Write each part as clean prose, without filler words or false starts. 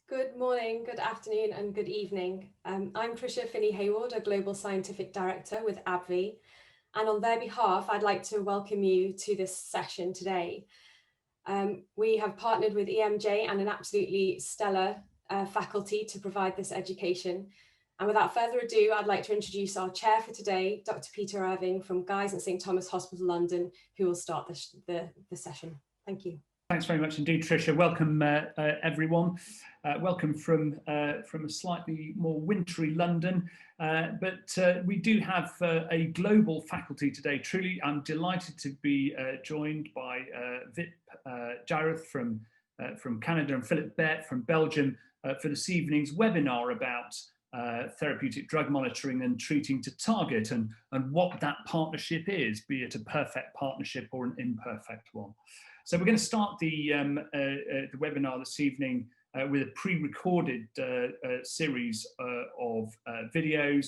Good morning, good afternoon, and good evening. I'm Tricia Finney-Hayward, a Global Scientific Director with AbbVie, and on their behalf, I'd like to welcome you to this session today. We have partnered with EMJ and an absolutely stellar faculty to provide this education. And without further ado, I'd like to introduce our chair for today, Dr. Peter Irving from Guy's and St Thomas Hospital, London, who will start the session. Thank you. Thanks very much indeed, Tricia. Welcome, everyone. Welcome from a slightly more wintry London, but we do have a global faculty today. Truly, I'm delighted to be joined by Vipul Jairath from Canada and Filip Baert from Belgium for this evening's webinar about therapeutic drug monitoring and treating to target, and what that partnership is, be it a perfect partnership or an imperfect one. So we're going to start the webinar this evening with a pre-recorded series of videos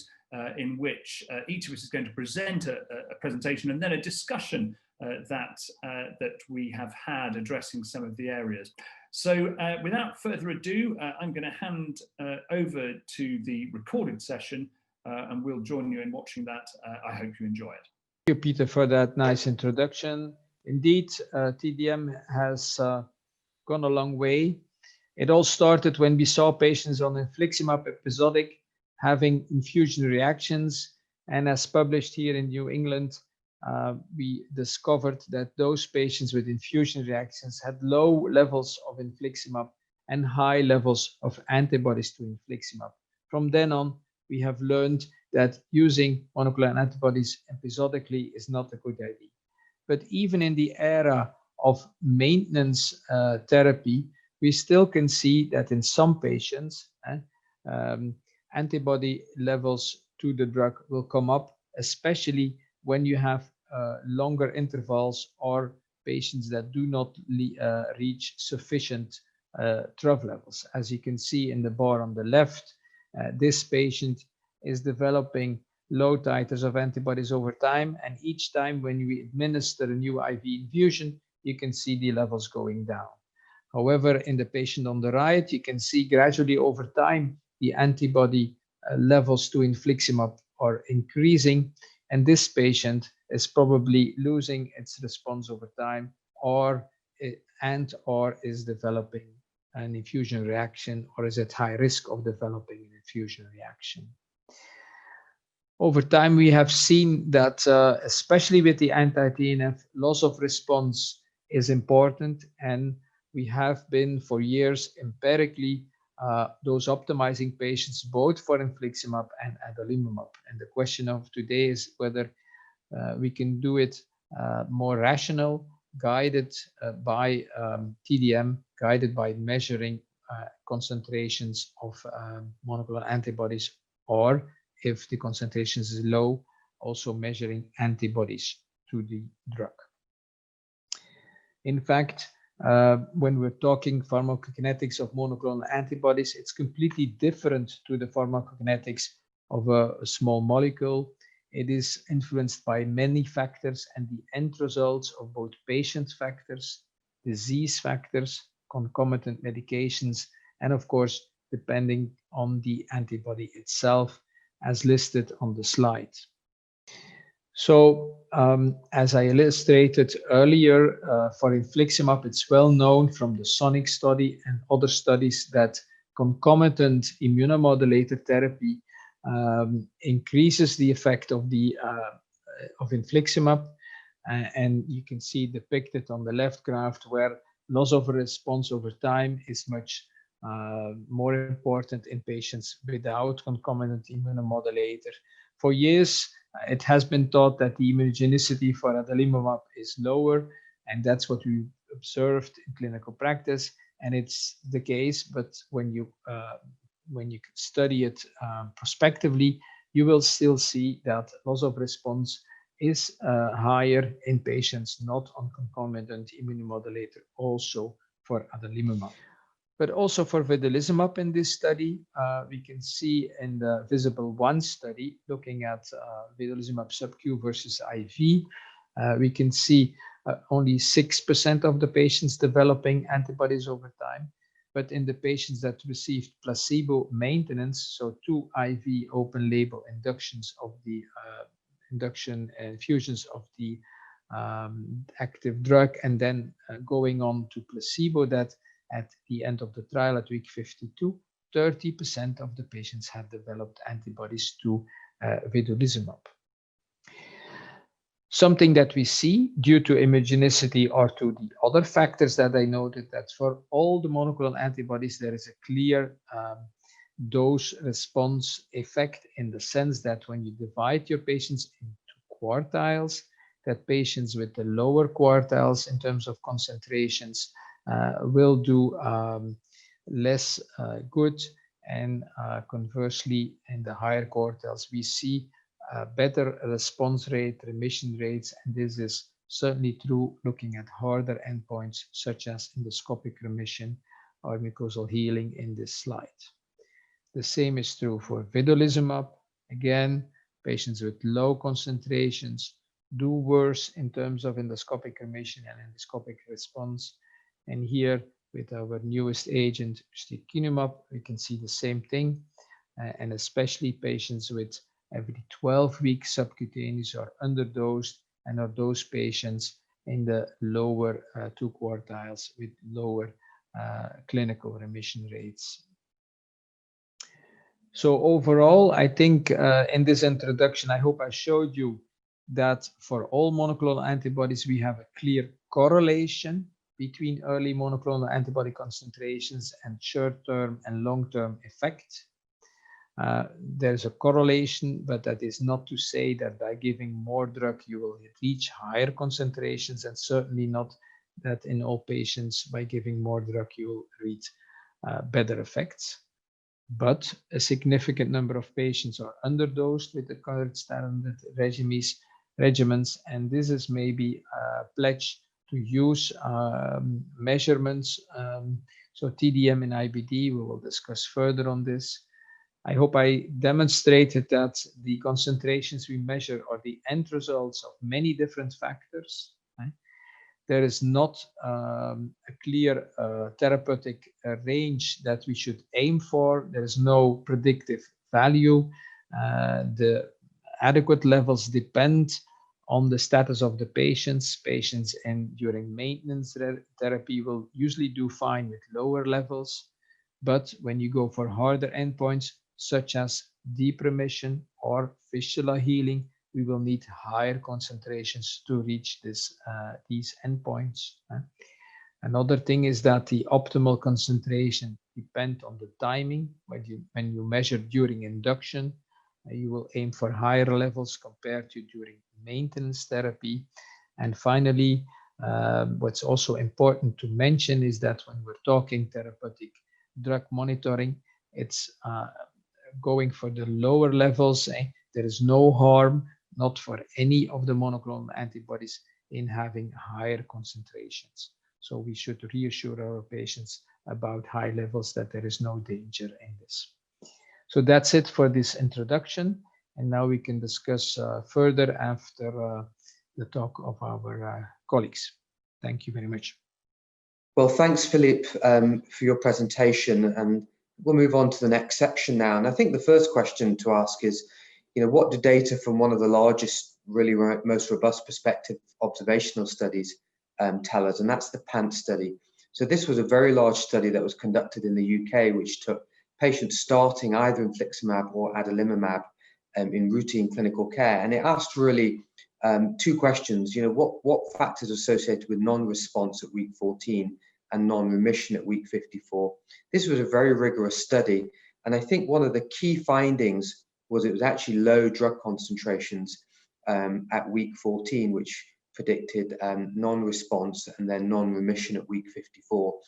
in which each of us is going to present a presentation and then a discussion that we have had addressing some of the areas. So without further ado, I'm going to hand over to the recorded session and we'll join you in watching that. I hope you enjoy it. Thank you, Peter, for that nice introduction. Indeed, TDM has gone a long way. It all started when we saw patients on infliximab episodic having infusion reactions, and as published here in New England, we discovered that those patients with infusion reactions had low levels of infliximab and high levels of antibodies to infliximab. From then on, we have learned that using monoclonal antibodies episodically is not a good idea. But even in the era of maintenance therapy, we still can see that in some patients, antibody levels to the drug will come up, especially when you have longer intervals or patients that do not reach sufficient trough levels. As you can see in the bar on the left, this patient is developing low titers of antibodies over time, and each time when we administer a new IV infusion, you can see the levels going down. However, in the patient on the right, you can see gradually over time the antibody levels to infliximab are increasing, and this patient is probably losing its response over time, or is developing an infusion reaction, or is at high risk of developing an infusion reaction. Over time, we have seen that, especially with the anti-TNF, loss of response is important, and we have been for years empirically dose optimizing patients both for infliximab and adalimumab. And the question of today is whether we can do it more rational, guided by TDM, guided by measuring concentrations of monoclonal antibodies, or if the concentration is low, also measuring antibodies to the drug. In fact, when we're talking pharmacokinetics of monoclonal antibodies, it's completely different to the pharmacokinetics of a small molecule. It is influenced by many factors, and the end results of both patient factors, disease factors, concomitant medications, and of course, depending on the antibody itself, as listed on the slide. So, as I illustrated earlier, for infliximab, it's well known from the SONIC study and other studies that concomitant immunomodulator therapy increases the effect of infliximab, and you can see depicted on the left graph where loss of response over time is much more important in patients without concomitant immunomodulator. For years, it has been thought that the immunogenicity for adalimumab is lower, and that's what we observed in clinical practice, and it's the case. But when you study it prospectively, you will still see that loss of response is higher in patients not on concomitant immunomodulator, also for adalimumab. But also for vedolizumab in this study, we can see in the VISIBLE-1 study, looking at vedolizumab sub-Q versus IV, we can see only 6% of the patients developing antibodies over time. but in the patients that received placebo maintenance, so 2 IV open label inductions of the infusions of the active drug, and then going on to placebo, that at the end of the trial at week 52, 30% of the patients had developed antibodies to vedolizumab. Something that we see due to immunogenicity or to the other factors that I noted, that for all the monoclonal antibodies, there is a clear dose response effect, in the sense that when you divide your patients into quartiles, that patients with the lower quartiles in terms of concentrations will do less good, and conversely in the higher quartiles we see better response rate, remission rates, and this is certainly true looking at harder endpoints such as endoscopic remission or mucosal healing in this slide. The same is true for vedolizumab. Again, patients with low concentrations do worse in terms of endoscopic remission and endoscopic response. And here with our newest agent, ustekinumab, we can see the same thing, and especially patients with every 12-week subcutaneous or underdosed, and are those patients in the lower 2 quartiles with lower clinical remission rates. So overall, I think in this introduction, I hope I showed you that for all monoclonal antibodies, we have a clear correlation between early monoclonal antibody concentrations and short-term and long-term effect. There's a correlation, but that is not to say that by giving more drug, you will reach higher concentrations, and certainly not that in all patients, by giving more drug, you will reach better effects. But a significant number of patients are underdosed with the current standard regimens, and this is maybe a pledge to use measurements. So TDM and IBD, we will discuss further on this. I hope I demonstrated that the concentrations we measure are the end results of many different factors. Right? There is not a clear therapeutic range that we should aim for. There is no predictive value. The adequate levels depend on the status of the patients. Patients during maintenance therapy will usually do fine with lower levels. But when you go for harder endpoints, such as deep remission or fistula healing, we will need higher concentrations to reach these endpoints. Another thing is that the optimal concentration depends on the timing. When you measure during induction, you will aim for higher levels compared to during maintenance therapy. And finally, what's also important to mention is that when we're talking therapeutic drug monitoring, it's going for the lower levels. There is no harm, not for any of the monoclonal antibodies, in having higher concentrations. So we should reassure our patients about high levels, that there is no danger in this. So that's it for this introduction. And now we can discuss further after the talk of our colleagues. Thank you very much. Well, thanks, Filip, for your presentation. And we'll move on to the next section now. And I think the first question to ask is, what do data from one of the largest, really most robust prospective observational studies tell us? And that's the PANT study. So this was a very large study that was conducted in the UK, which took patients starting either infliximab or adalimumab in routine clinical care. And it asked really 2 questions. What factors associated with non-response at week 14 and non-remission at week 54? This was a very rigorous study. And I think one of the key findings was it was actually low drug concentrations at week 14, which predicted non-response and then non-remission at week 54.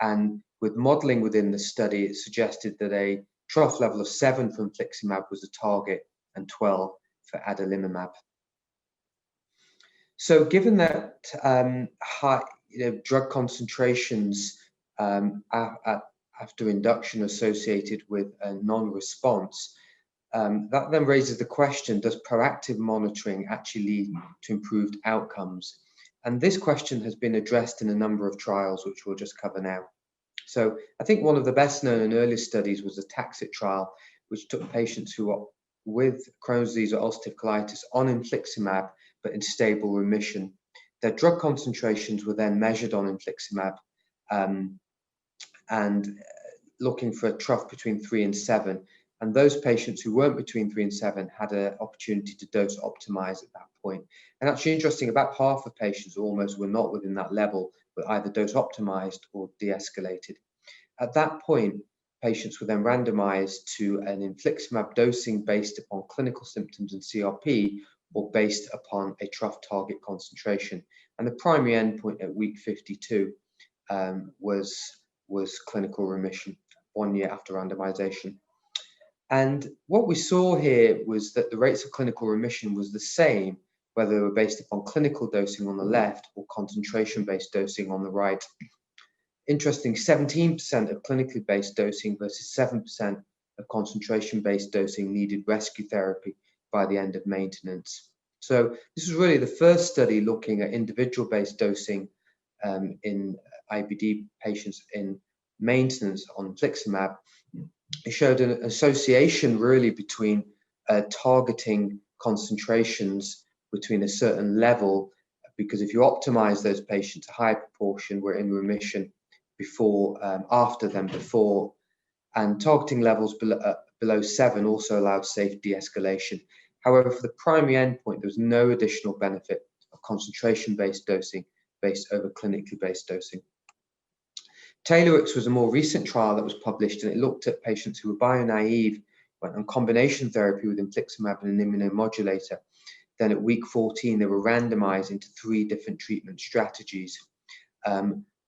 And with modeling within the study, it suggested that a trough level of 7 for infliximab was the target and 12 for adalimumab. So given that high drug concentrations after induction associated with a non-response, that then raises the question, does proactive monitoring actually lead to improved outcomes? And this question has been addressed in a number of trials, which we'll just cover now. So I think one of the best known and earliest studies was the TAXIT trial, which took patients who were with Crohn's disease or ulcerative colitis on infliximab, but in stable remission. Their drug concentrations were then measured on infliximab, and looking for a trough between 3 and 7. And those patients who weren't between 3 and 7 had an opportunity to dose optimize at that point. And actually interesting, about half of patients almost were not within that level, but either dose optimized or de-escalated. At that point, patients were then randomized to an infliximab dosing based upon clinical symptoms and CRP, or based upon a trough target concentration. And the primary endpoint at week 52 was clinical remission 1 year after randomization. And what we saw here was that the rates of clinical remission was the same, whether they were based upon clinical dosing on the left or concentration-based dosing on the right. Interesting, 17% of clinically based dosing versus 7% of concentration-based dosing needed rescue therapy by the end of maintenance. So this was really the first study looking at individual-based dosing in IBD patients in maintenance on infliximab. It showed an association really between targeting concentrations between a certain level, because if you optimize those patients, a higher proportion were in remission before, after than before, and targeting levels below 7 also allowed safe de-escalation. However, for the primary endpoint, there was no additional benefit of concentration-based dosing based over clinically based dosing. TAILORx was a more recent trial that was published, and it looked at patients who were bio-naive, went on combination therapy with infliximab and an immunomodulator. Then at week 14, they were randomized into 3 different treatment strategies.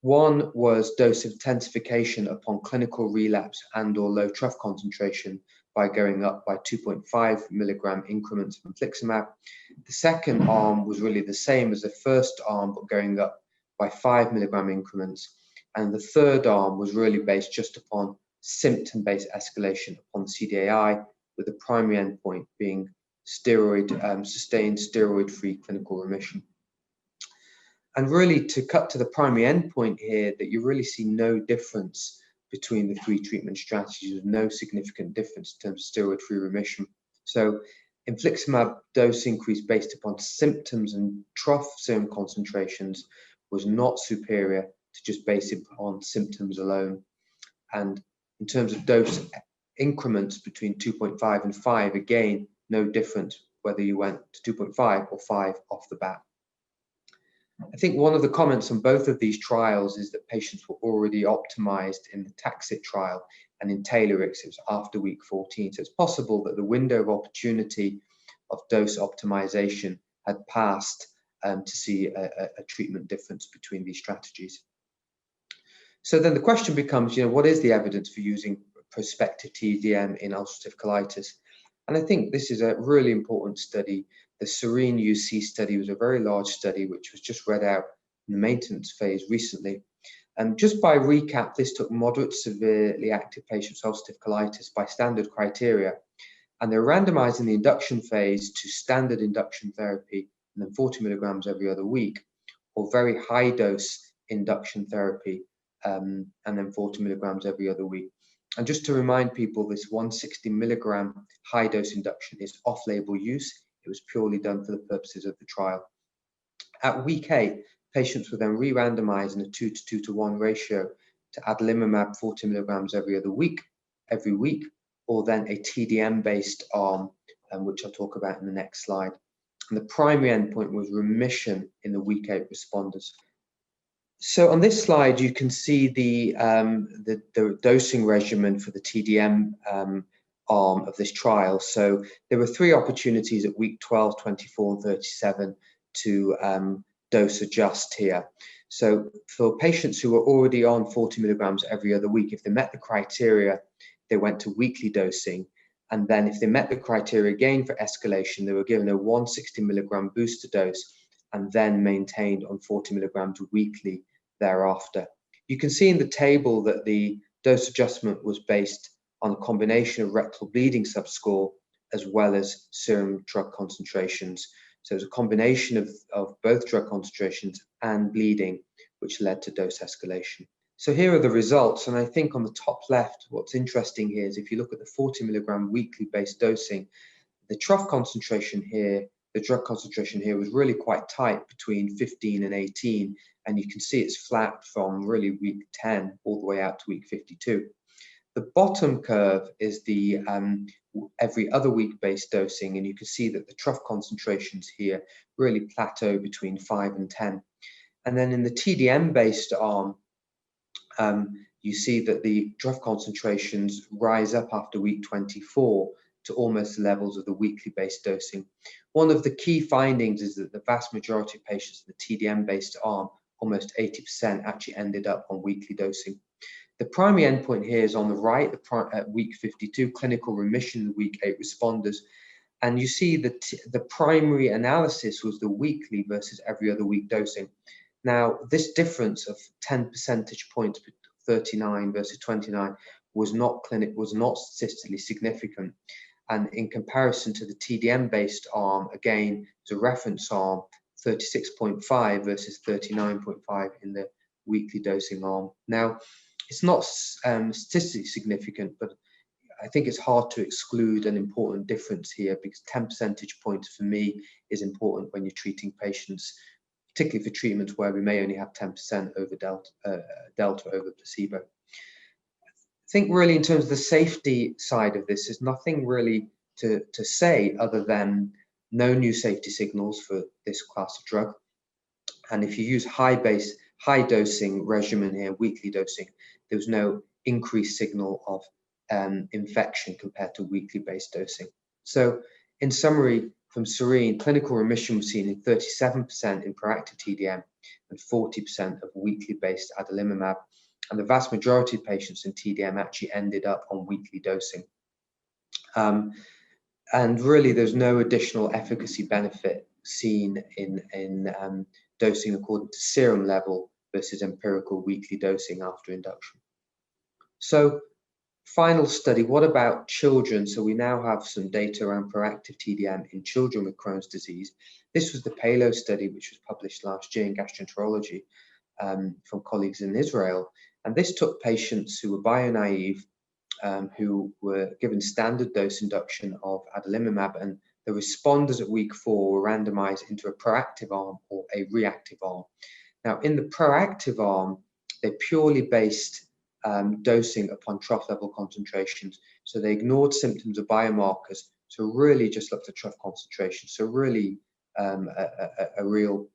One was dose intensification upon clinical relapse and or low trough concentration by going up by 2.5 milligram increments of infliximab. The second arm was really the same as the first arm, but going up by 5 milligram increments. And the third arm was really based just upon symptom-based escalation upon CDAI, with the primary endpoint being sustained steroid-free clinical remission. And really, to cut to the primary endpoint here, that you really see no difference between the 3 treatment strategies, with no significant difference in terms of steroid-free remission. So infliximab dose increase based upon symptoms and trough serum concentrations was not superior to just based upon symptoms alone. And in terms of dose increments between 2.5 and 5, again, no difference whether you went to 2.5 or 5 off the bat. I think one of the comments on both of these trials is that patients were already optimized in the TAXIT trial, and in TAILORx it was after week 14. So it's possible that the window of opportunity of dose optimization had passed to see a treatment difference between these strategies. So then the question becomes, what is the evidence for using prospective TDM in ulcerative colitis? And I think this is a really important study. The Serene UC study was a very large study, which was just read out in the maintenance phase recently. And just by recap, this took moderate to severely active patients with ulcerative colitis by standard criteria. And they were randomized in the induction phase to standard induction therapy, and then 40 milligrams every other week, or very high dose induction therapy, and then 40 milligrams every other week. And just to remind people, this 160 milligram high dose induction is off-label use. It was purely done for the purposes of the trial. At week 8, patients were then re-randomized in a 2:2:1 ratio to adalimumab 40 milligrams every week, or then a TDM-based arm, which I'll talk about in the next slide. And the primary endpoint was remission in the week 8 responders. So on this slide, you can see the dosing regimen for the TDM arm of this trial. So there were 3 opportunities at week 12, 24, and 37 to dose adjust here. So for patients who were already on 40 milligrams every other week, if they met the criteria, they went to weekly dosing. And then if they met the criteria again for escalation, they were given a 160 milligram booster dose and then maintained on 40 milligrams weekly thereafter. You can see in the table that the dose adjustment was based on a combination of rectal bleeding subscore as well as serum drug concentrations. So it was a combination of both drug concentrations and bleeding, which led to dose escalation. So here are the results, and I think on the top left, what's interesting here is if you look at the 40 milligram weekly based dosing, the trough concentration here, the drug concentration here was really quite tight between 15 and 18, and you can see it's flat from really week 10 all the way out to week 52. The bottom curve is the every other week based dosing, and you can see that the trough concentrations here really plateau between 5 and 10. And then in the TDM based arm, you see that the trough concentrations rise up after week 24 to almost the levels of the weekly based dosing. One of the key findings is that the vast majority of patients in the TDM based arm, almost 80%, actually ended up on weekly dosing. The primary endpoint here is on the right, at week 52, clinical remission in week 8 responders. And you see that the primary analysis was the weekly versus every other week dosing. Now, this difference of 10 percentage points, 39 versus 29, was not statistically significant. And in comparison to the TDM-based arm, again, as a reference arm, 36.5 versus 39.5 in the weekly dosing arm. Now, it's not statistically significant, but I think it's hard to exclude an important difference here, because 10 percentage points for me is important when you're treating patients, particularly for treatments where we may only have 10% over delta over placebo. I think really in terms of the safety side of this, there's nothing really to say other than no new safety signals for this class of drug. And if you use high dosing regimen here, weekly dosing, there was no increased signal of infection compared to weekly based dosing. So in summary, from Serene, clinical remission was seen in 37% in proactive TDM and 40% of weekly based adalimumab. And the vast majority of patients in TDM actually ended up on weekly dosing. And really, there's no additional efficacy benefit seen in dosing according to serum level versus empirical weekly dosing after induction. So, final study, what about children? So we now have some data around proactive TDM in children with Crohn's disease. This was the PALO study, which was published last year in Gastroenterology from colleagues in Israel. And this took patients who were bio-naive, who were given standard dose induction of adalimumab, and the responders at week 4 were randomized into a proactive arm or a reactive arm. Now, in the proactive arm, they purely based dosing upon trough level concentrations. So they ignored symptoms of biomarkers, so really just looked at trough concentration. So really a real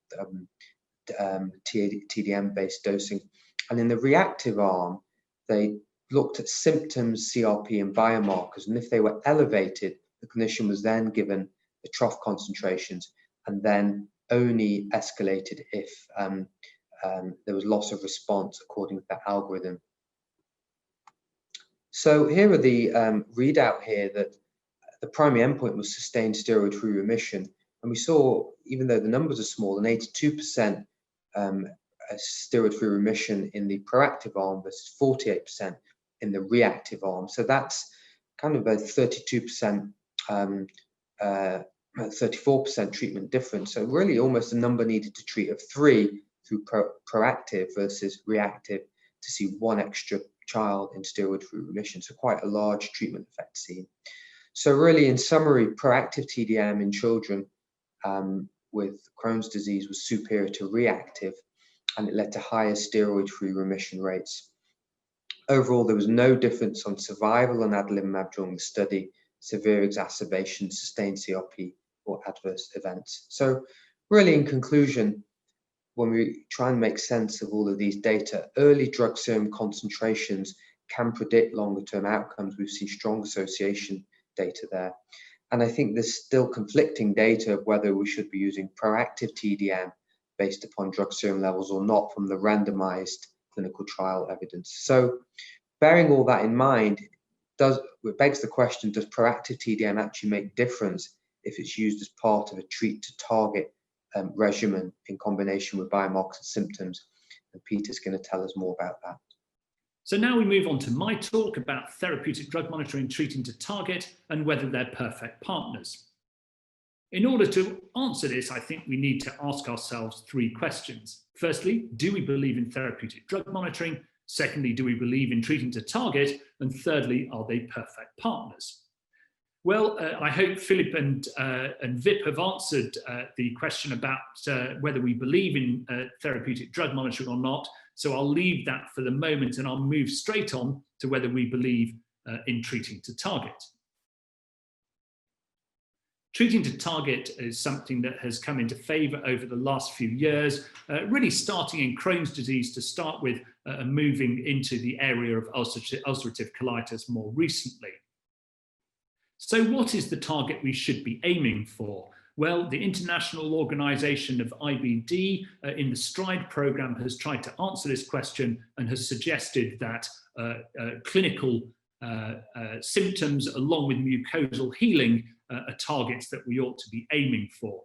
TDM based dosing. And in the reactive arm, they looked at symptoms, CRP, and biomarkers. And if they were elevated, the clinician was then given the trough concentrations and then only escalated if there was loss of response according to that algorithm. So here are the readout here that the primary endpoint was sustained steroid-free remission. And we saw, even though the numbers are small, an 82% steroid-free remission in the proactive arm versus 48% in the reactive arm. So that's kind of a 32%, 34% treatment difference. So really almost a number needed to treat of 3 through proactive versus reactive to see 1 extra child in steroid-free remission. So quite a large treatment effect seen. So really, in summary, proactive TDM in children with Crohn's disease was superior to reactive, and it led to higher steroid-free remission rates. Overall, there was no difference on survival on adalimumab during the study, severe exacerbation, sustained CRP, or adverse events. So really, in conclusion, when we try and make sense of all of these data, early drug serum concentrations can predict longer-term outcomes. We've seen strong association data there. And I think there's still conflicting data of whether we should be using proactive TDM based upon drug serum levels or not from the randomized clinical trial evidence. So bearing all that in mind, it begs the question, does proactive TDM actually make difference if it's used as part of a treat to target regimen in combination with biomarkers and symptoms? And Peter's going to tell us more about that. So now we move on to my talk about therapeutic drug monitoring treating to target and whether they're perfect partners. In order to answer this, I think we need to ask ourselves 3 questions. Firstly, do we believe in therapeutic drug monitoring? Secondly, do we believe in treating to target? And thirdly, are they perfect partners? Well, I hope Filip and Vip have answered the question about whether we believe in therapeutic drug monitoring or not. So I'll leave that for the moment and I'll move straight on to whether we believe in treating to target. Treating to target is something that has come into favour over the last few years, really starting in Crohn's disease to start with, and moving into the area of ulcerative colitis more recently. So what is the target we should be aiming for? Well, the International Organization of IBD in the STRIDE program has tried to answer this question and has suggested that clinical symptoms along with mucosal healing are targets that we ought to be aiming for.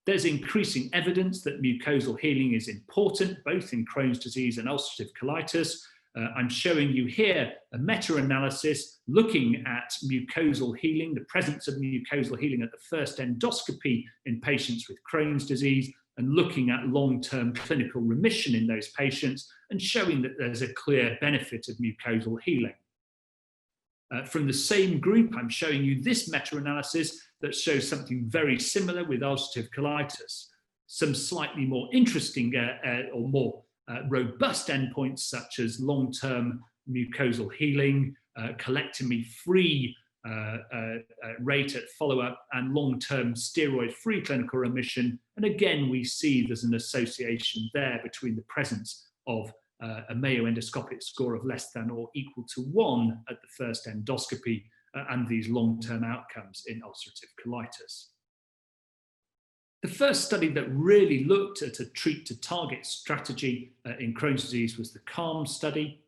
There's increasing evidence that mucosal healing is important, both in Crohn's disease and ulcerative colitis. I'm showing you here a meta-analysis looking at mucosal healing, the presence of mucosal healing at the first endoscopy in patients with Crohn's disease, and looking at long-term clinical remission in those patients, and showing that there's a clear benefit of mucosal healing. From the same group, I'm showing you this meta-analysis that shows something very similar with ulcerative colitis. Some slightly more interesting or more robust endpoints such as long-term mucosal healing, colectomy-free rate at follow-up, and long-term steroid-free clinical remission. And again, we see there's an association there between the presence of a Mayo endoscopic score of less than or equal to 1 at the first endoscopy and these long-term outcomes in ulcerative colitis. The first study that really looked at a treat-to-target strategy in Crohn's disease was the CALM study.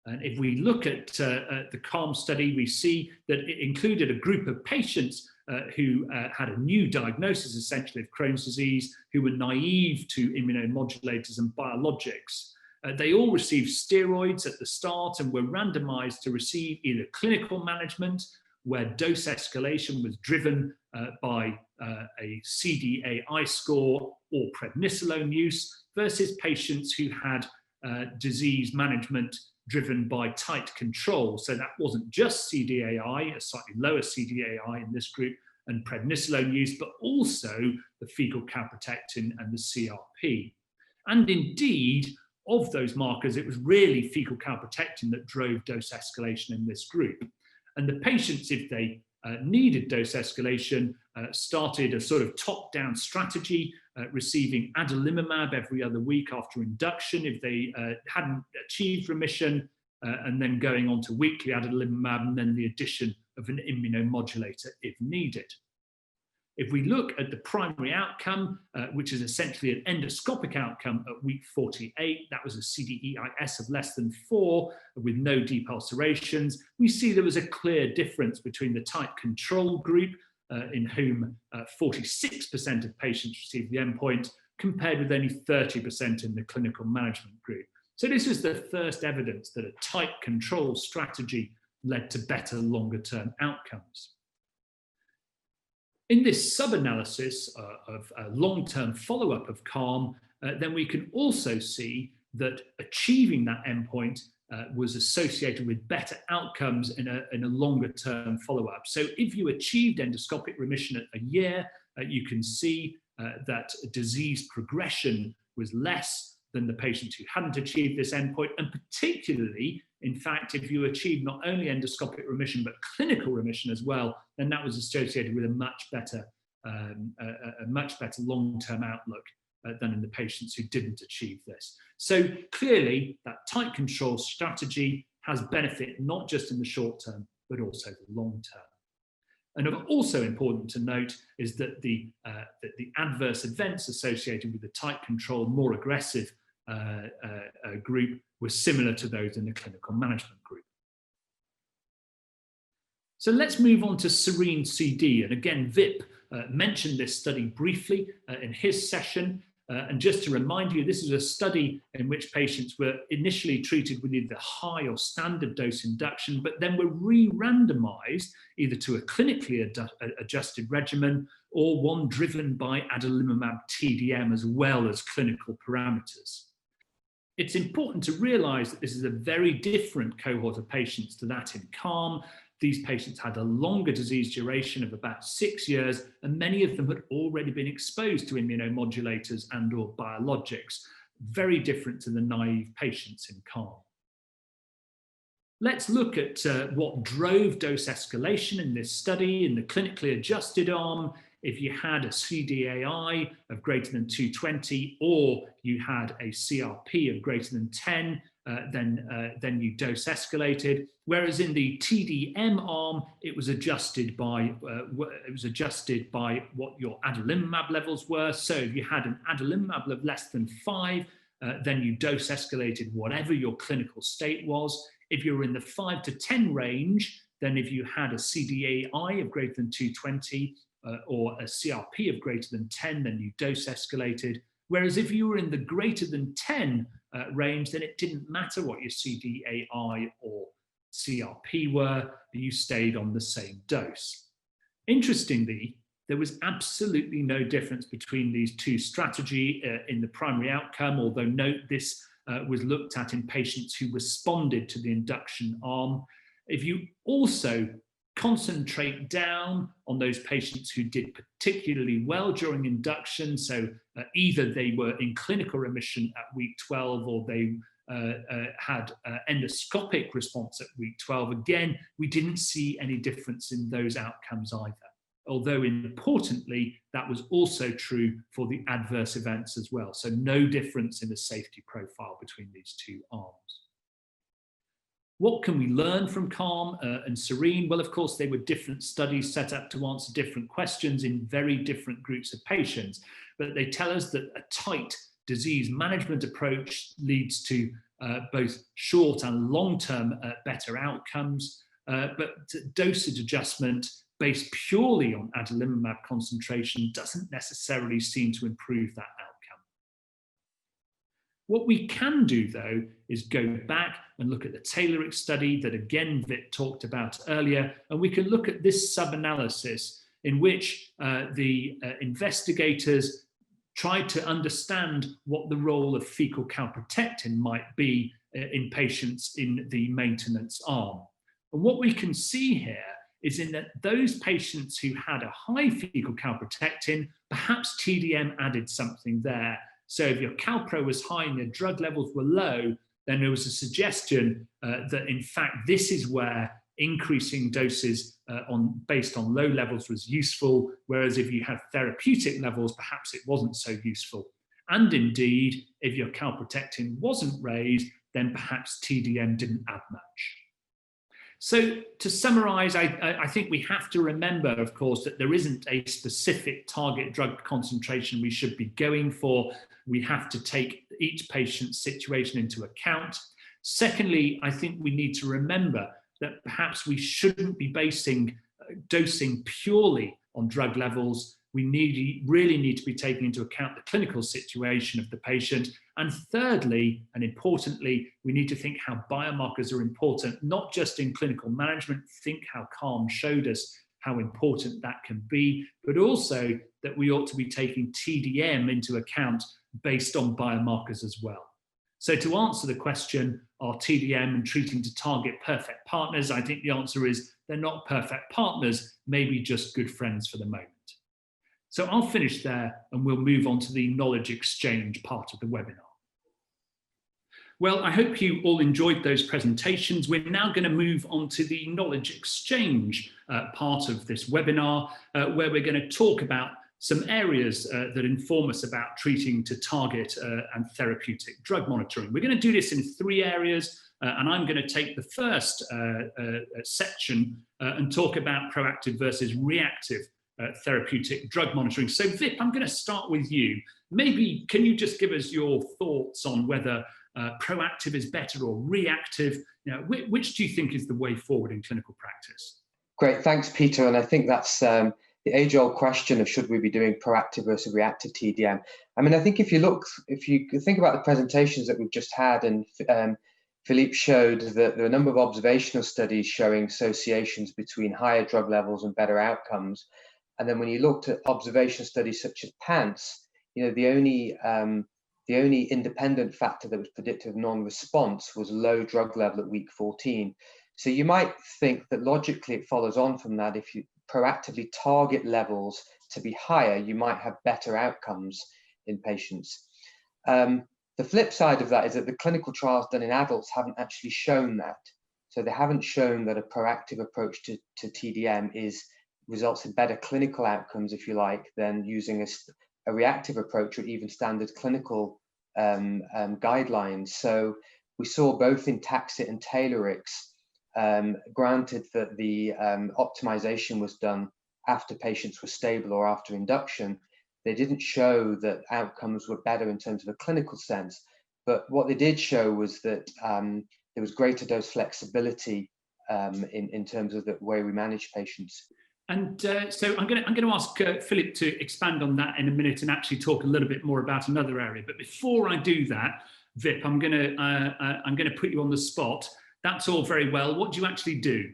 And if we look at the CALM study, we see that it included a group of patients who had a new diagnosis, essentially, of Crohn's disease, who were naive to immunomodulators and biologics. They all received steroids at the start and were randomized to receive either clinical management, where dose escalation was driven by a CDAI score or prednisolone use, versus patients who had disease management driven by tight control. So that wasn't just CDAI, a slightly lower CDAI in this group, and prednisolone use, but also the fecal calprotectin and the CRP. And indeed, of those markers, it was really fecal calprotectin that drove dose escalation in this group. And the patients, if they needed dose escalation, started a sort of top-down strategy, receiving adalimumab every other week after induction if they hadn't achieved remission, and then going on to weekly adalimumab, and then the addition of an immunomodulator if needed. If we look at the primary outcome, which is essentially an endoscopic outcome at week 48, that was a CDEIS of less than 4 with no deep ulcerations, we see there was a clear difference between the tight control group, in whom 46% of patients received the endpoint, compared with only 30% in the clinical management group. So this was the first evidence that a tight control strategy led to better longer-term outcomes. In this sub-analysis of long-term follow-up of CALM, then we can also see that achieving that endpoint was associated with better outcomes in a longer-term follow-up. So if you achieved endoscopic remission at a year, you can see that disease progression was less than the patients who hadn't achieved this endpoint, and particularly, in fact, if you achieved not only endoscopic remission but clinical remission as well, then that was associated with a much better long-term outlook than in the patients who didn't achieve this. So clearly, that tight control strategy has benefit not just in the short term but also the long term. And also important to note is that the adverse events associated with the tight control, more aggressive group were similar to those in the clinical management group. So let's move on to Serene CD. And again, Vip mentioned this study briefly in his session. And just to remind you, this is a study in which patients were initially treated with either high or standard dose induction, but then were re-randomized either to a clinically adjusted regimen or one driven by adalimumab TDM as well as clinical parameters. It's important to realise that this is a very different cohort of patients to that in CALM. These patients had a longer disease duration of about 6 years, and many of them had already been exposed to immunomodulators and or biologics, very different to the naive patients in CALM. Let's look at what drove dose escalation in this study. In the clinically adjusted arm, if you had a CDAI of greater than 220 or you had a CRP of greater than 10, then you dose escalated. Whereas in the TDM arm, it was adjusted by what your adalimumab levels were. So if you had an adalimumab of less than 5, then you dose escalated whatever your clinical state was. If you're in the 5 to 10 range, then if you had a CDAI of greater than 220 or a CRP of greater than 10, then you dose escalated. Whereas if you were in the greater than 10 range, then it didn't matter what your CDAI or CRP were, you stayed on the same dose. Interestingly, there was absolutely no difference between these two strategies in the primary outcome, although note this was looked at in patients who responded to the induction arm. If you also concentrate down on those patients who did particularly well during induction, so either they were in clinical remission at week 12 or they had endoscopic response at week 12, again, we didn't see any difference in those outcomes either. Although importantly, that was also true for the adverse events as well. So no difference in the safety profile between these two arms. What can we learn from CALM and Serene? Well, of course, they were different studies set up to answer different questions in very different groups of patients. But they tell us that a tight disease management approach leads to both short and long-term better outcomes. But dosage adjustment based purely on adalimumab concentration doesn't necessarily seem to improve that outcome. What we can do, though, is go back and look at the Tayloric study that, again, Vip talked about earlier, and we can look at this sub-analysis in which the investigators tried to understand what the role of fecal calprotectin might be in patients in the maintenance arm. And what we can see here is in that those patients who had a high fecal calprotectin, perhaps TDM added something there. So if your calpro was high and your drug levels were low, then there was a suggestion that in fact this is where increasing doses based on low levels was useful, whereas if you had therapeutic levels, perhaps it wasn't so useful. And indeed, if your calprotectin wasn't raised, then perhaps TDM didn't add much. So to summarize, I think we have to remember, of course, that there isn't a specific target drug concentration we should be going for. We have to take each patient's situation into account. Secondly, I think we need to remember that perhaps we shouldn't be basing dosing purely on drug levels. We really need to be taking into account the clinical situation of the patient. And thirdly, and importantly, we need to think how biomarkers are important, not just in clinical management, think how CALM showed us how important that can be, but also that we ought to be taking TDM into account based on biomarkers as well. So to answer the question, are TDM and treating to target perfect partners? I think the answer is they're not perfect partners, maybe just good friends for the moment. So I'll finish there and we'll move on to the knowledge exchange part of the webinar. Well, I hope you all enjoyed those presentations. We're now going to move on to the knowledge exchange part of this webinar, where we're going to talk about some areas that inform us about treating to target and therapeutic drug monitoring. We're going to do this in 3 areas, and I'm going to take the first section and talk about proactive versus reactive therapeutic drug monitoring. So Vip, I'm going to start with you. Maybe can you just give us your thoughts on whether proactive is better or reactive? You know, which do you think is the way forward in clinical practice? Great, thanks, Peter. And I think that's the age-old question of should we be doing proactive versus reactive TDM. I mean, I think if you think about the presentations that we've just had, and Philippe showed that there are a number of observational studies showing associations between higher drug levels and better outcomes. And then when you looked at observation studies such as PANTS, you know, the only the only independent factor that was predictive of non-response was low drug level at week 14. So you might think that logically it follows on from that. If you proactively target levels to be higher, you might have better outcomes in patients. The flip side of that is that the clinical trials done in adults haven't actually shown that. So they haven't shown that a proactive approach to TDM results in better clinical outcomes, if you like, than using a reactive approach or even standard clinical guidelines. So we saw both in TAXIT and TAILORx, granted that the optimization was done after patients were stable or after induction, they didn't show that outcomes were better in terms of a clinical sense. But what they did show was that there was greater dose flexibility in terms of the way we manage patients. And so I'm going to ask Philip to expand on that in a minute and actually talk a little bit more about another area. But before I do that, Vip, I'm going to put you on the spot. That's all very well. What do you actually do?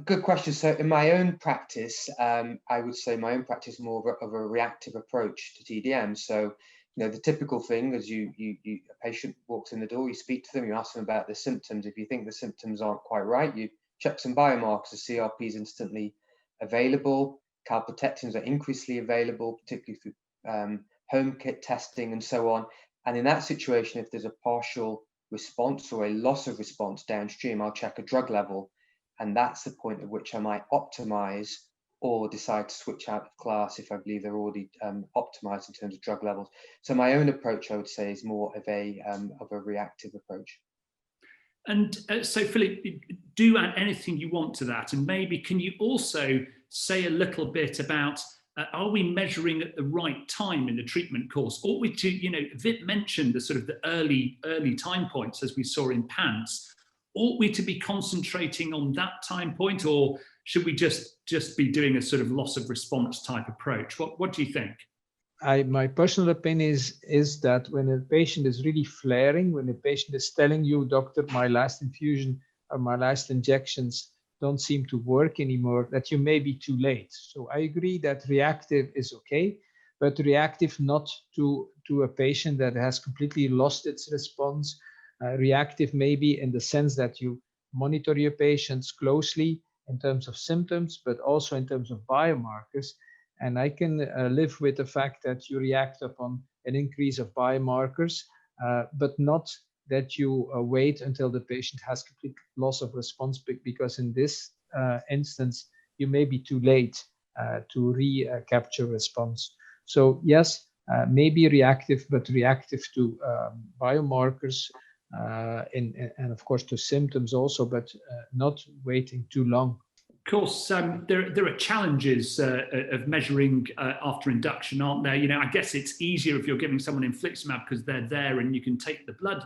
Good question. So in my own practice, I would say my own practice is more of a reactive approach to TDM. So, you know, the typical thing is a patient walks in the door, you speak to them, you ask them about the symptoms. If you think the symptoms aren't quite right, you check some biomarkers. The CRP is instantly available. Calprotectins are increasingly available, particularly through home kit testing and so on. And in that situation, if there's a partial response or a loss of response downstream, I'll check a drug level. And that's the point at which I might optimize or decide to switch out of class if I believe they're already optimized in terms of drug levels. So my own approach, I would say, is more of a reactive approach. And so, Philip, do add anything you want to that. And maybe can you also say a little bit about, are we measuring at the right time in the treatment course? Ought we to, you know, Vip mentioned the sort of the early time points as we saw in PANTS. Ought we to be concentrating on that time point, or should we just be doing a sort of loss of response type approach? What do you think? My personal opinion is that when a patient is really flaring, when a patient is telling you, doctor, my last infusion or my last injections don't seem to work anymore, that you may be too late. So I agree that reactive is okay, but reactive not to a patient that has completely lost its response. Reactive maybe in the sense that you monitor your patients closely in terms of symptoms, but also in terms of biomarkers. And I can live with the fact that you react upon an increase of biomarkers, but not that you wait until the patient has complete loss of response, because in this instance, you may be too late to recapture response. So yes, maybe reactive, but reactive to biomarkers, and of course to symptoms also, but not waiting too long. Of course, there are challenges of measuring after induction, aren't there? You know, I guess it's easier if you're giving someone infliximab because they're there and you can take the blood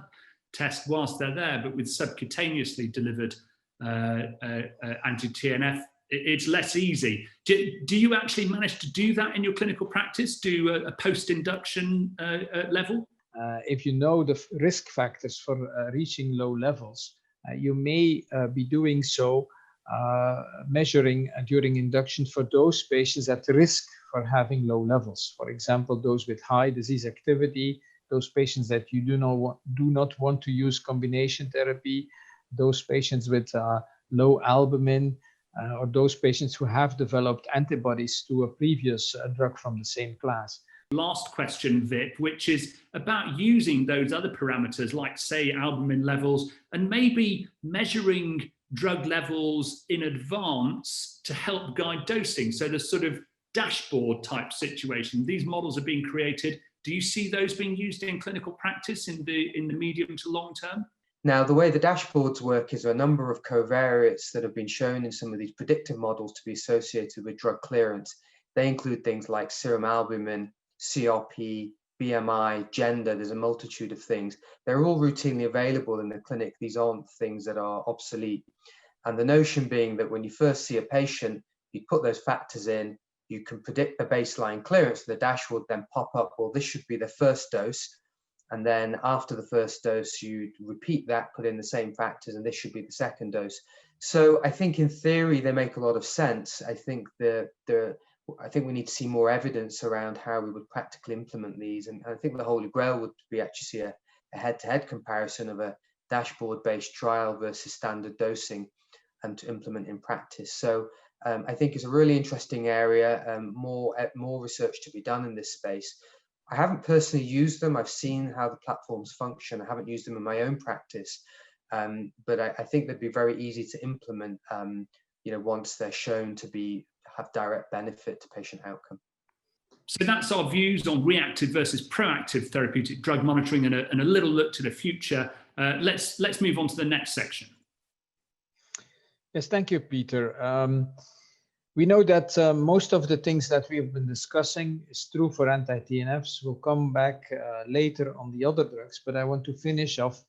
test whilst they're there, but with subcutaneously delivered anti-TNF, it's less easy. Do you actually manage to do that in your clinical practice, do a post-induction level? If you know the risk factors for reaching low levels, you may be doing so, measuring during induction for those patients at risk for having low levels. For example, those with high disease activity, those patients that you do not want to use combination therapy, those patients with low albumin, or those patients who have developed antibodies to a previous drug from the same class. Last question, Vip, which is about using those other parameters like, say, albumin levels, and maybe measuring drug levels in advance to help guide dosing. So the sort of dashboard type situation, these models are being created. Do you see those being used in clinical practice in the medium to long term? Now, the way the dashboards work is a number of covariates that have been shown in some of these predictive models to be associated with drug clearance. They include things like serum albumin, CRP, BMI, gender. There's a multitude of things. They're all routinely available in the clinic. These aren't things that are obsolete. And the notion being that when you first see a patient, you put those factors in, you can predict the baseline clearance. The dashboard then pop up, well, this should be the first dose. And then after the first dose, you repeat that, put in the same factors, and this should be the second dose. So I think in theory, they make a lot of sense. I think I think we need to see more evidence around how we would practically implement these. And I think the Holy Grail would be actually see a head-to-head comparison of a dashboard-based trial versus standard dosing and to implement in practice. So I think it's a really interesting area, more research to be done in this space. I haven't personally used them. I've seen how the platforms function. I haven't used them in my own practice, but I think they'd be very easy to implement, once they're shown to have direct benefit to patient outcome. So that's our views on reactive versus proactive therapeutic drug monitoring and a little look to the future. Let's move on to the next section. Yes, thank you, Peter. We know that most of the things that we've been discussing is true for anti-TNFs. We'll come back later on the other drugs, but I want to finish off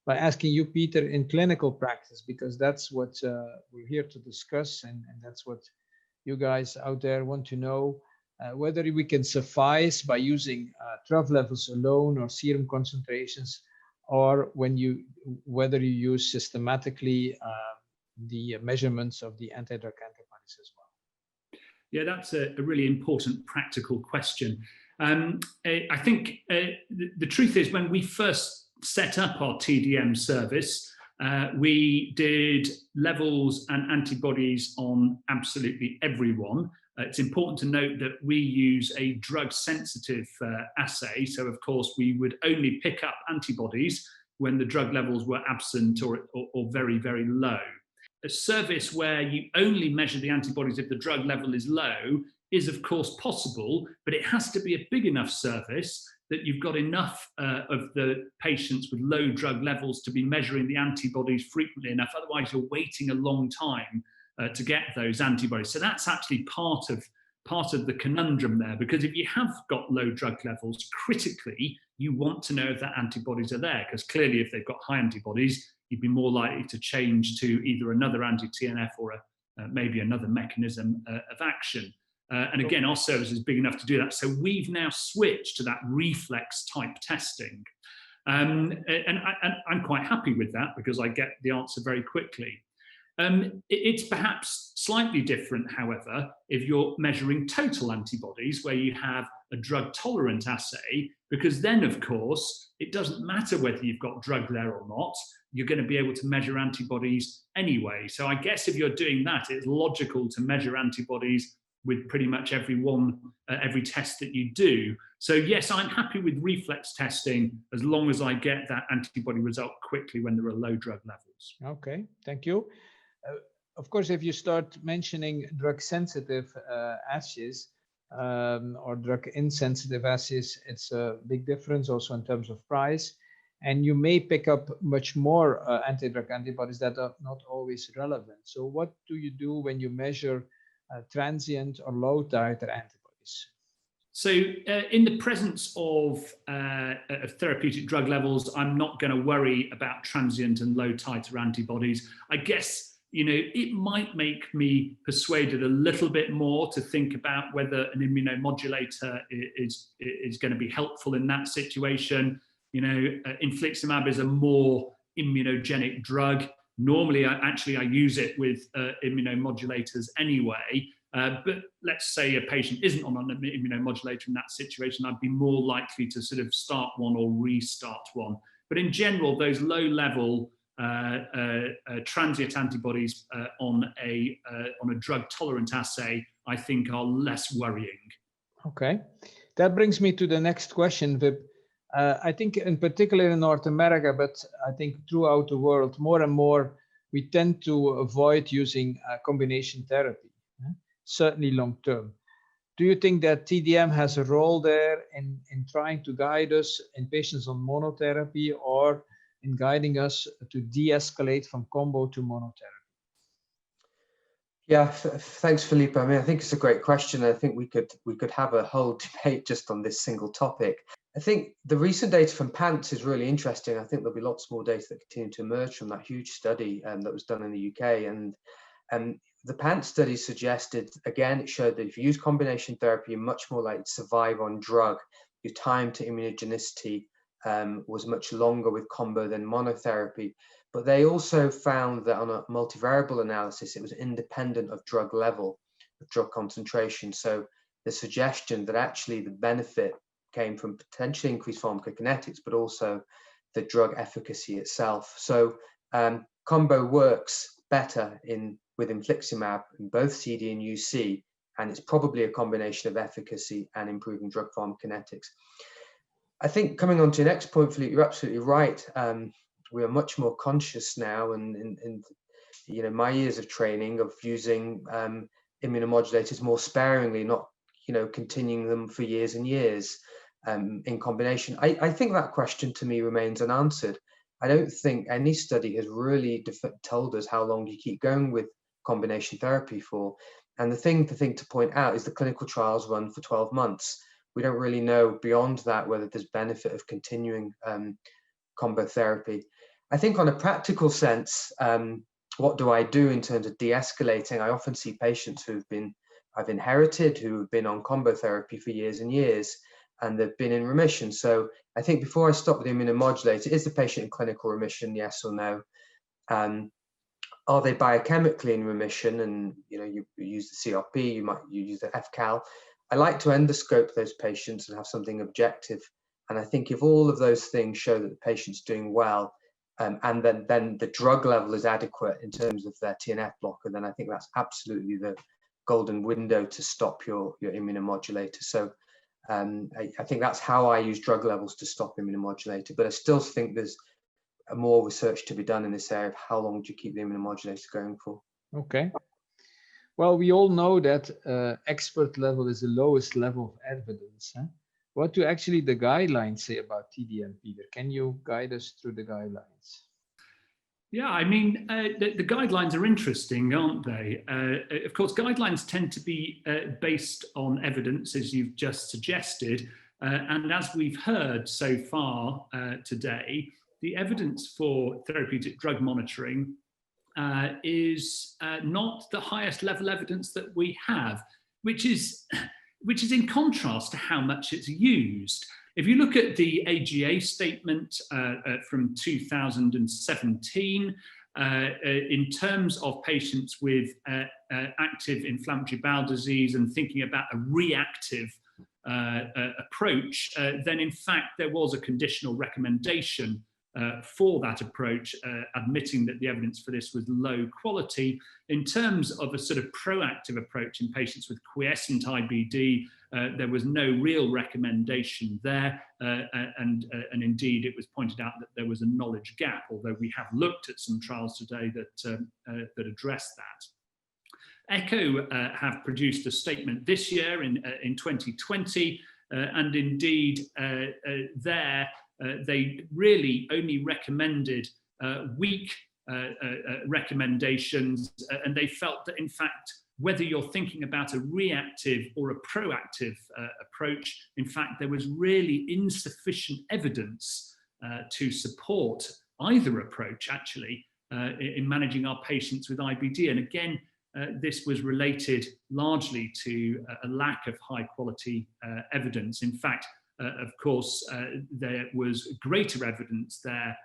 by asking you, Peter, in clinical practice, because that's what we're here to discuss, and that's what you guys out there want to know, whether we can suffice by using trough levels alone or serum concentrations, or whether you use systematically the measurements of the anti-drug antibodies as well. Yeah, that's a really important practical question. I think the truth is, when we first set up our TDM service, we did levels and antibodies on absolutely everyone. It's important to note that we use a drug-sensitive assay. So, of course, we would only pick up antibodies when the drug levels were absent or very, very low. A service where you only measure the antibodies if the drug level is low is, of course, possible, but it has to be a big enough service that you've got enough of the patients with low drug levels to be measuring the antibodies frequently enough. Otherwise, you're waiting a long time to get those antibodies. So that's actually part of the conundrum there, because if you have got low drug levels, critically, you want to know if that antibodies are there, because clearly if they've got high antibodies, you'd be more likely to change to either another anti-TNF or maybe another mechanism of action. And again, our service is big enough to do that. So we've now switched to that reflex type testing. And I'm quite happy with that because I get the answer very quickly. It's perhaps slightly different, however, if you're measuring total antibodies where you have a drug tolerant assay, because then, of course, it doesn't matter whether you've got drug there or not, you're going to be able to measure antibodies anyway. So I guess if you're doing that, it's logical to measure antibodies with pretty much every test that you do. So yes, I'm happy with reflex testing as long as I get that antibody result quickly when there are low drug levels. Okay, thank you. Of course, if you start mentioning drug-sensitive assays or drug-insensitive assays, it's a big difference also in terms of price. And you may pick up much more anti-drug antibodies that are not always relevant. So what do you do when you measure transient or low titer antibodies? So in the presence of therapeutic drug levels, I'm not going to worry about transient and low titer antibodies. I guess, it might make me persuaded a little bit more to think about whether an immunomodulator is going to be helpful in that situation. Infliximab is a more immunogenic drug. Normally, I use it with immunomodulators anyway. But let's say a patient isn't on an immunomodulator in that situation, I'd be more likely to sort of start one or restart one. But in general, those low-level transient antibodies on a drug-tolerant assay, I think, are less worrying. Okay, that brings me to the next question, Vip. I think in particular in North America, but I think throughout the world, more and more, we tend to avoid using combination therapy, certainly long term. Do you think that TDM has a role there in trying to guide us in patients on monotherapy or in guiding us to de-escalate from combo to monotherapy? Yeah, thanks, Filip. I mean, I think it's a great question. I think we could have a whole debate just on this single topic. I think the recent data from PANTS is really interesting. I think there'll be lots more data that continue to emerge from that huge study that was done in the UK. And the PANTS study suggested, again, it showed that if you use combination therapy, you're much more likely to survive on drug. Your time to immunogenicity was much longer with combo than monotherapy. But they also found that on a multivariable analysis, it was independent of drug level. drug concentration. So the suggestion that actually the benefit came from potentially increased pharmacokinetics, but also the drug efficacy itself. So combo works better with infliximab in both CD and UC, and it's probably a combination of efficacy and improving drug pharmacokinetics. I think coming on to your next point, Philippe, you're absolutely right. We are much more conscious now, and in my years of training, of using immunomodulators more sparingly, not continuing them for years and years in combination. I think that question to me remains unanswered. I don't think any study has really told us how long you keep going with combination therapy for. And the thing to point out is the clinical trials run for 12 months. We don't really know beyond that whether there's benefit of continuing combo therapy. I think on a practical sense, what do I do in terms of de-escalating? I often see patients I've inherited, who have been on combo therapy for years and years, and they've been in remission. So I think before I stop with the immunomodulator, is the patient in clinical remission, yes or no? Are they biochemically in remission? And you use the CRP, you use the FCAL. I like to endoscope those patients and have something objective. And I think if all of those things show that the patient's doing well, and then the drug level is adequate in terms of their TNF blocker, then I think that's absolutely the golden window to stop your immunomodulator. So I think that's how I use drug levels to stop immunomodulator. But I still think there's more research to be done in this area of how long do you keep the immunomodulator going for. Okay. Well, we all know that expert level is the lowest level of evidence. Huh? What do actually the guidelines say about TDM, Peter? Can you guide us through the guidelines? Yeah, I mean, the guidelines are interesting, aren't they? Of course, guidelines tend to be based on evidence, as you've just suggested. And as we've heard so far today, the evidence for therapeutic drug monitoring is not the highest level evidence that we have, which is in contrast to how much it's used. If you look at the AGA statement from 2017, in terms of patients with active inflammatory bowel disease and thinking about a reactive approach, then in fact there was a conditional recommendation for that approach, admitting that the evidence for this was low quality. In terms of a sort of proactive approach in patients with quiescent IBD, there was no real recommendation there, and indeed it was pointed out that there was a knowledge gap, although we have looked at some trials today that address that. ECHO have produced a statement this year in 2020, and indeed they really only recommended weak recommendations, and they felt that in fact whether you're thinking about a reactive or a proactive approach, in fact there was really insufficient evidence to support either approach actually in managing our patients with IBD. And again, this was related largely to a lack of high quality evidence. In fact, of course, there was greater evidence there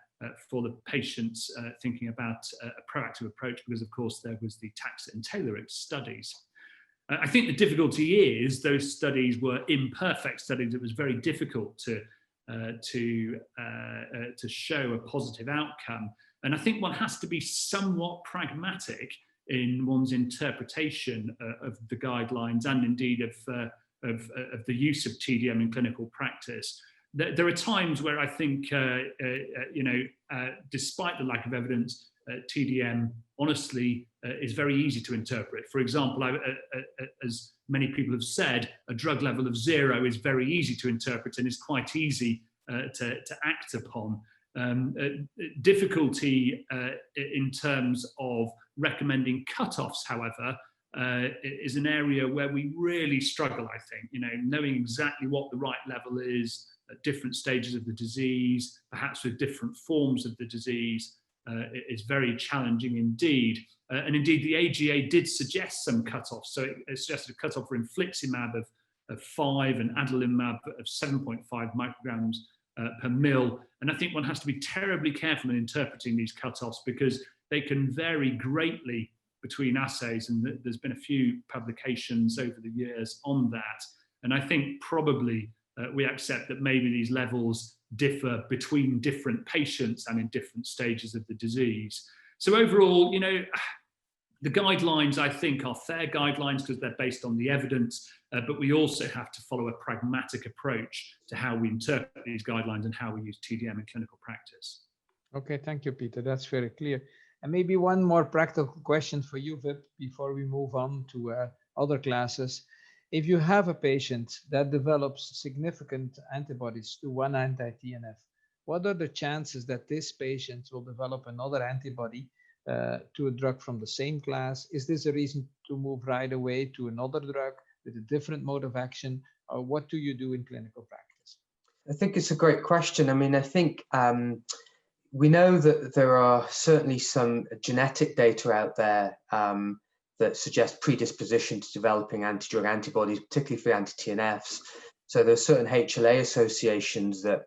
for the patients thinking about a proactive approach, because of course there was the Taxit and Taylor studies. I think the difficulty is those studies were imperfect studies. It was very difficult to show a positive outcome. And I think one has to be somewhat pragmatic in one's interpretation of the guidelines and indeed of the use of TDM in clinical practice. There are times where I think, despite the lack of evidence, TDM honestly is very easy to interpret. For example, as many people have said, a drug level of 0 is very easy to interpret and is quite easy to act upon. Difficulty in terms of recommending cutoffs, however, is an area where we really struggle, I think. Knowing exactly what the right level is at different stages of the disease, perhaps with different forms of the disease, is very challenging indeed. And indeed, the AGA did suggest some cutoffs. So it suggested a cutoff for infliximab of 5 and adalimumab of 7.5 micrograms per mil. And I think one has to be terribly careful in interpreting these cutoffs, because they can vary greatly between assays, and there's been a few publications over the years on that. And I think probably we accept that maybe these levels differ between different patients and in different stages of the disease. So overall, you know, the guidelines, I think, are fair guidelines because they're based on the evidence, but we also have to follow a pragmatic approach to how we interpret these guidelines and how we use TDM in clinical practice. Okay, thank you, Peter. That's very clear. And maybe one more practical question for you, Vip, before we move on to other classes. If you have a patient that develops significant antibodies to one anti-TNF, what are the chances that this patient will develop another antibody to a drug from the same class? Is this a reason to move right away to another drug with a different mode of action? Or what do you do in clinical practice? I think it's a great question. I mean, I think we know that there are certainly some genetic data out there that suggest predisposition to developing anti-drug antibodies, particularly for anti-TNFs. So there are certain HLA associations that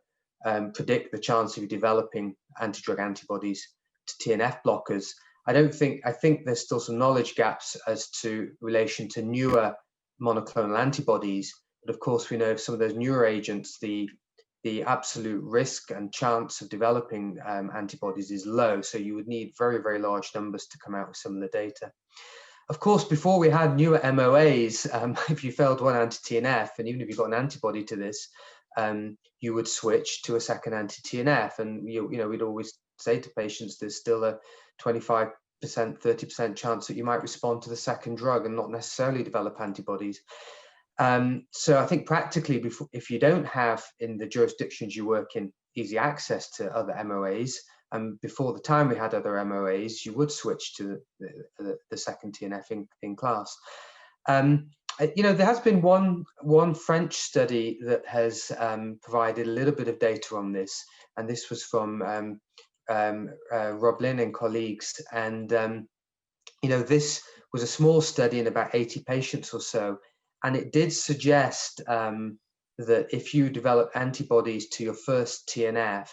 predict the chance of you developing anti-drug antibodies to TNF blockers. I think there's still some knowledge gaps as to relation to newer monoclonal antibodies. But of course, we know some of those newer agents, the absolute risk and chance of developing antibodies is low. So you would need very, very large numbers to come out with similar data. Of course, before we had newer MOAs, if you failed one anti-TNF, and even if you got an antibody to this, you would switch to a second anti-TNF. And we'd always say to patients, there's still a 25%, 30% chance that you might respond to the second drug and not necessarily develop antibodies. So I think practically, if you don't have in the jurisdictions you work in easy access to other MOAs, and before the time we had other MOAs, you would switch to the second TNF in class. There has been one French study that has provided a little bit of data on this, and this was from Roblin and colleagues. And this was a small study in about 80 patients or so, and it did suggest that if you develop antibodies to your first TNF,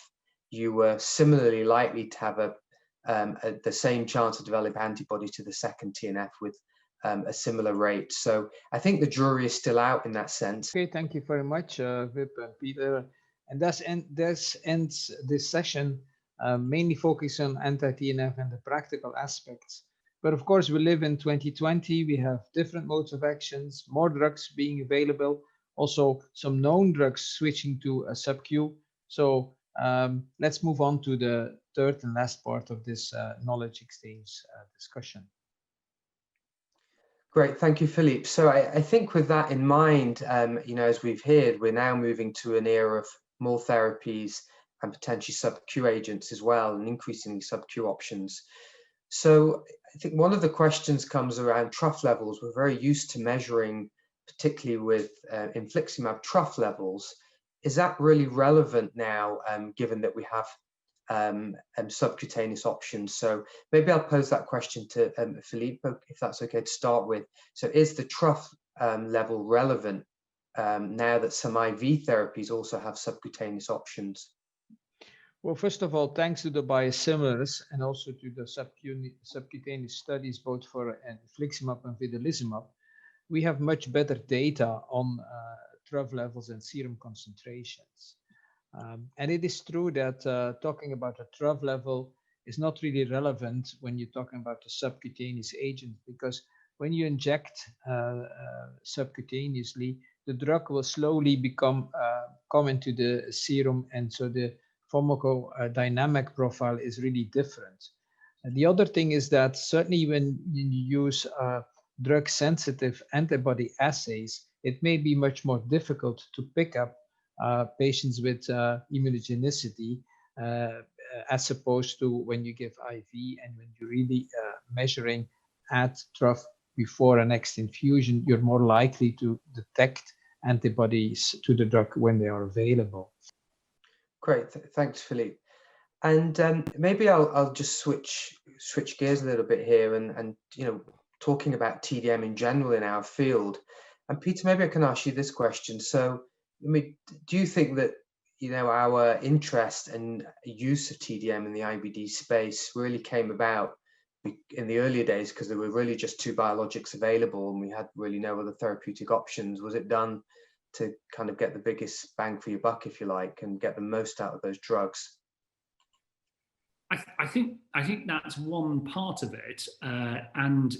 you were similarly likely to have the same chance of developing antibodies to the second TNF with a similar rate. So I think the jury is still out in that sense. Okay, thank you very much, Vip and Peter. And this ends this session, mainly focused on anti-TNF and the practical aspects. But of course, we live in 2020. We have different modes of actions, more drugs being available, also some known drugs switching to a sub-Q. So let's move on to the third and last part of this knowledge exchange discussion. Great, thank you, Philippe. So I think with that in mind, as we've heard, we're now moving to an era of more therapies and potentially sub-Q agents as well, and increasingly sub-Q options. So I think one of the questions comes around trough levels. We're very used to measuring, particularly with infliximab, trough levels. Is that really relevant now, given that we have subcutaneous options? So maybe I'll pose that question to Philippe, if that's okay to start with. So is the trough level relevant now that some IV therapies also have subcutaneous options? Well, first of all, thanks to the biosimilars and also to the subcutaneous studies, both for infliximab and vedolizumab, we have much better data on trough levels and serum concentrations. And it is true that talking about a trough level is not really relevant when you're talking about a subcutaneous agent, because when you inject subcutaneously, the drug will slowly come into the serum, and so the pharmacodynamic profile is really different. And the other thing is that certainly when you use drug-sensitive antibody assays, it may be much more difficult to pick up patients with immunogenicity as opposed to when you give IV and when you're really measuring at trough before a next infusion, you're more likely to detect antibodies to the drug when they are available. Great, thanks, Philippe. And maybe I'll just switch gears a little bit here, and talking about TDM in general in our field. And Peter, maybe I can ask you this question. So, do you think that our interest and use of TDM in the IBD space really came about in the earlier days, because there were really just 2 biologics available and we had really no other therapeutic options? Was it done to kind of get the biggest bang for your buck, if you like, and get the most out of those drugs? I think that's one part of it, and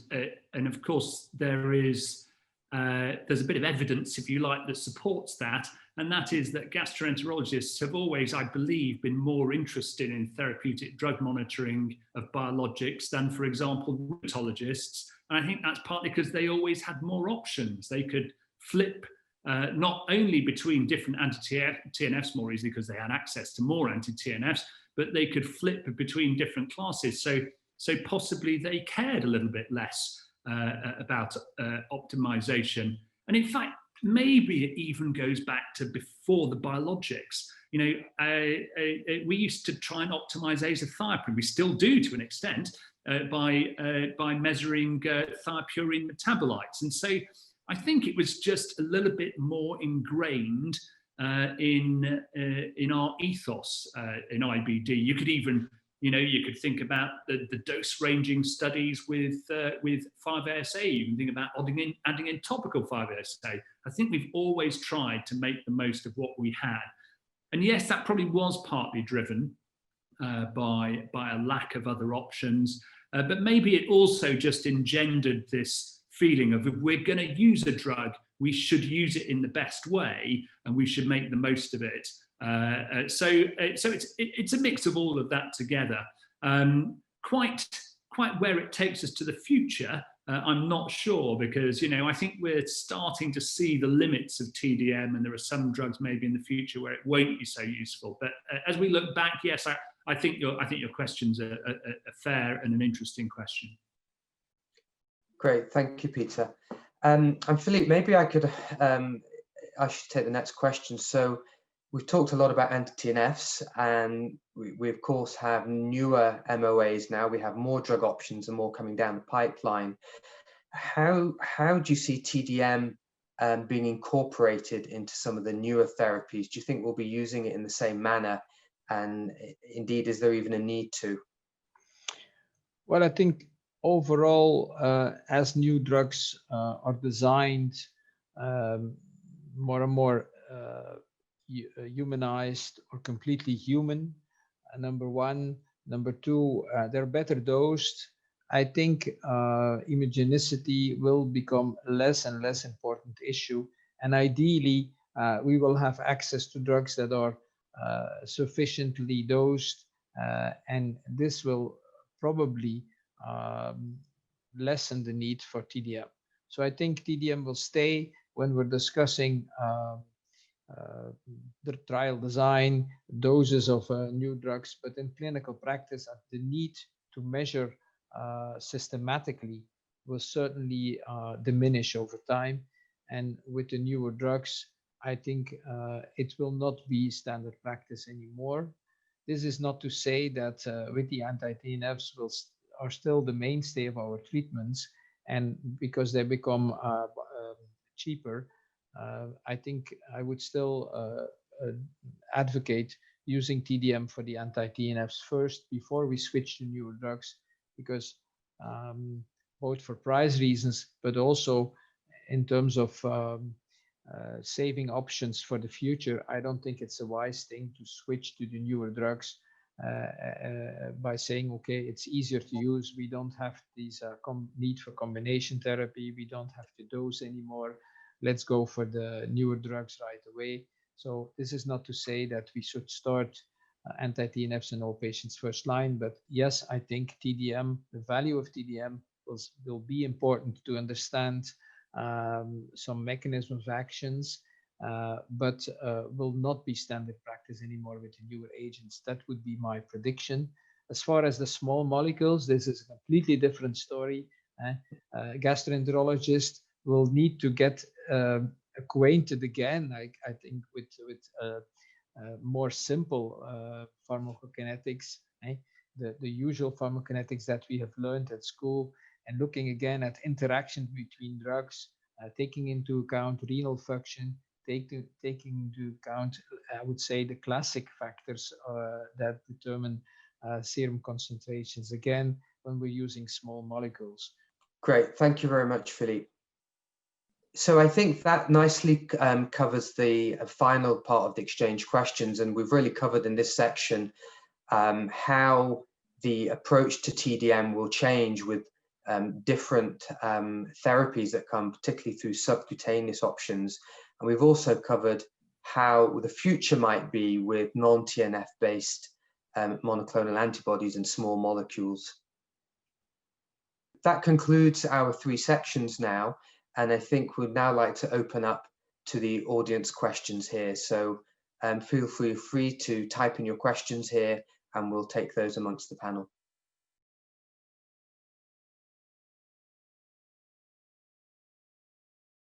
of course there's a bit of evidence, if you like, that supports that, and that is that gastroenterologists have always, I believe, been more interested in therapeutic drug monitoring of biologics than, for example, rheumatologists. And I think that's partly because they always had more options. They could flip not only between different anti-TNFs more easily because they had access to more anti-TNFs, but they could flip between different classes. So possibly they cared a little bit less about optimization. And in fact, maybe it even goes back to before the biologics. We used to try and optimize azathioprine. We still do to an extent by measuring thiopurine metabolites. And so I think it was just a little bit more ingrained in our ethos in IBD. You could even, you could think about the dose ranging studies with 5-ASA. You can think about adding in topical 5-ASA. I think we've always tried to make the most of what we had. And yes, that probably was partly driven by a lack of other options, but maybe it also just engendered this feeling of, if we're going to use a drug, we should use it in the best way and we should make the most of it. So it's a mix of all of that together. Quite where it takes us to the future, I'm not sure, because I think we're starting to see the limits of TDM, and there are some drugs maybe in the future where it won't be so useful. But as we look back, yes, I think your question's a fair and an interesting question. Great, thank you, Peter. And Philippe, maybe I should take the next question. So we've talked a lot about anti-TNFs, and we of course have newer MOAs now. We have more drug options and more coming down the pipeline. How do you see TDM being incorporated into some of the newer therapies? Do you think we'll be using it in the same manner? And indeed, is there even a need to? Well, I think overall, as new drugs are designed more and more humanized or completely human, number one. Number two, they're better dosed. I think immunogenicity will become less and less important issue. And ideally, we will have access to drugs that are sufficiently dosed, and this will probably lessen the need for TDM. So I think TDM will stay when we're discussing the trial design, doses of new drugs, but in clinical practice, the need to measure systematically will certainly diminish over time. And with the newer drugs, I think it will not be standard practice anymore. This is not to say that with the anti-TNFs are still the mainstay of our treatments, and because they become cheaper, I think I would still advocate using TDM for the anti-TNFs first before we switch to newer drugs, because both for price reasons, but also in terms of saving options for the future, I don't think it's a wise thing to switch to the newer drugs by saying, okay, it's easier to use. We don't have these need for combination therapy. We don't have to dose anymore. Let's go for the newer drugs right away. So this is not to say that we should start anti-TNFs in all patients first line, but yes, I think TDM, the value of TDM will be important to understand some mechanisms of actions, but will not be standard practice anymore with the newer agents. That would be my prediction. As far as the small molecules, this is a completely different story. Gastroenterologists will need to get acquainted again, I think, with more simple pharmacokinetics, the usual pharmacokinetics that we have learned at school, and looking again at interactions between drugs, taking into account renal function, taking into account, I would say, the classic factors that determine serum concentrations. Again, when we're using small molecules. Great, thank you very much, Filip. So I think that nicely covers the final part of the exchange questions, and we've really covered in this section how the approach to TDM will change with different therapies that come, particularly through subcutaneous options. And we've also covered how the future might be with non-TNF based monoclonal antibodies and small molecules. That concludes our 3 sections now, and I think we'd now like to open up to the audience questions here. So feel free to type in your questions here, and we'll take those amongst the panel.